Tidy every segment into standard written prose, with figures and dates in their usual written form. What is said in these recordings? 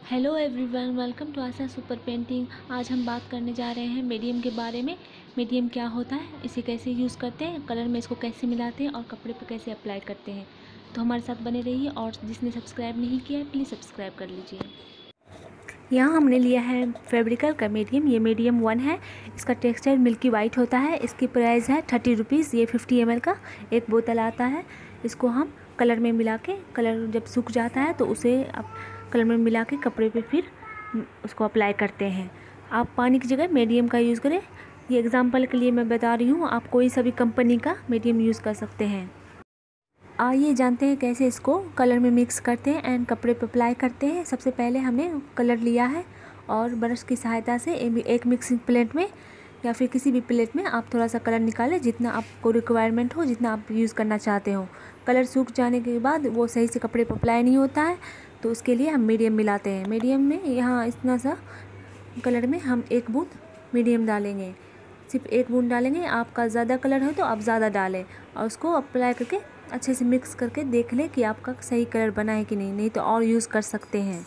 Hello everyone, welcome to Asha super painting. आज हम बात करने जा रहे हैं मीडियम के बारे में। मीडियम क्या होता है, इसे कैसे यूज़ करते हैं, कलर में इसको कैसे मिलाते हैं और कपड़े पर कैसे अप्लाई करते हैं। तो हमारे साथ बने रहिए और जिसने सब्सक्राइब नहीं किया है प्लीज़ सब्सक्राइब कर लीजिए। यहाँ हमने लिया है फैब्रिकल का मीडियम। ये मीडियम 1 है। इसका टेक्सचर मिल्की वाइट होता है। इसकी प्राइस है 30 रुपीज़। ये 50 ml का एक बोतल आता है। इसको हम कलर में मिला के, कलर जब सूख जाता है तो उसे अब कलर में मिला के कपड़े पे फिर उसको अप्लाई करते हैं। आप पानी की जगह मीडियम का यूज़ करें। ये एग्जांपल के लिए मैं बता रही हूँ, आप कोई सा भी कंपनी का मीडियम यूज़ कर सकते हैं। आइए जानते हैं कैसे इसको कलर में मिक्स करते हैं एंड कपड़े पर अप्लाई करते हैं। सबसे पहले हमने कलर लिया है और ब्रश की सहायता से एक मिक्सिंग प्लेट में या फिर किसी भी प्लेट में आप थोड़ा सा कलर निकालें, जितना आपको रिक्वायरमेंट हो, जितना आप यूज़ करना चाहते हो। कलर सूख जाने के बाद वो सही से कपड़े पर अप्लाई नहीं होता है, तो उसके लिए हम मीडियम मिलाते हैं। मीडियम में यहाँ इतना सा कलर में हम 1 बूंद मीडियम डालेंगे। सिर्फ 1 बूंद डालेंगे। आपका ज़्यादा कलर है तो आप ज़्यादा डालें और उसको अप्लाई करके अच्छे से मिक्स करके देख लें कि आपका सही कलर बना है कि नहीं तो और यूज़ कर सकते हैं।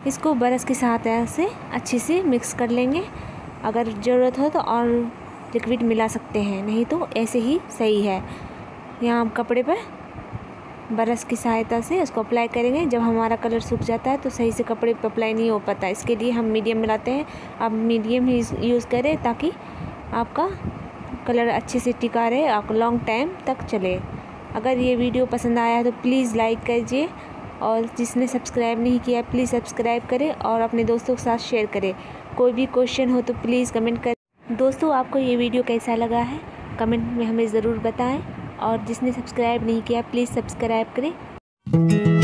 इसको ब्रश की सहायता से अच्छे से मिक्स कर लेंगे। अगर ज़रूरत हो तो और लिक्विड मिला सकते हैं, नहीं तो ऐसे ही सही है। यहाँ हम कपड़े पर ब्रश की सहायता से उसको अप्लाई करेंगे। जब हमारा कलर सूख जाता है तो सही से कपड़े पर अप्लाई नहीं हो पाता, इसके लिए हम मीडियम मिलाते हैं। आप मीडियम ही यूज़ करें ताकि आपका कलर अच्छे से टिका रहे, आपको लॉन्ग टाइम तक चले। अगर ये वीडियो पसंद आया है तो प्लीज़ लाइक कीजिए और जिसने सब्सक्राइब नहीं किया प्लीज़ सब्सक्राइब करें और अपने दोस्तों के साथ शेयर करें। कोई भी क्वेश्चन हो तो प्लीज़ कमेंट करें। दोस्तों, आपको ये वीडियो कैसा लगा है कमेंट में हमें ज़रूर बताएं और जिसने सब्सक्राइब नहीं किया प्लीज़ सब्सक्राइब करें।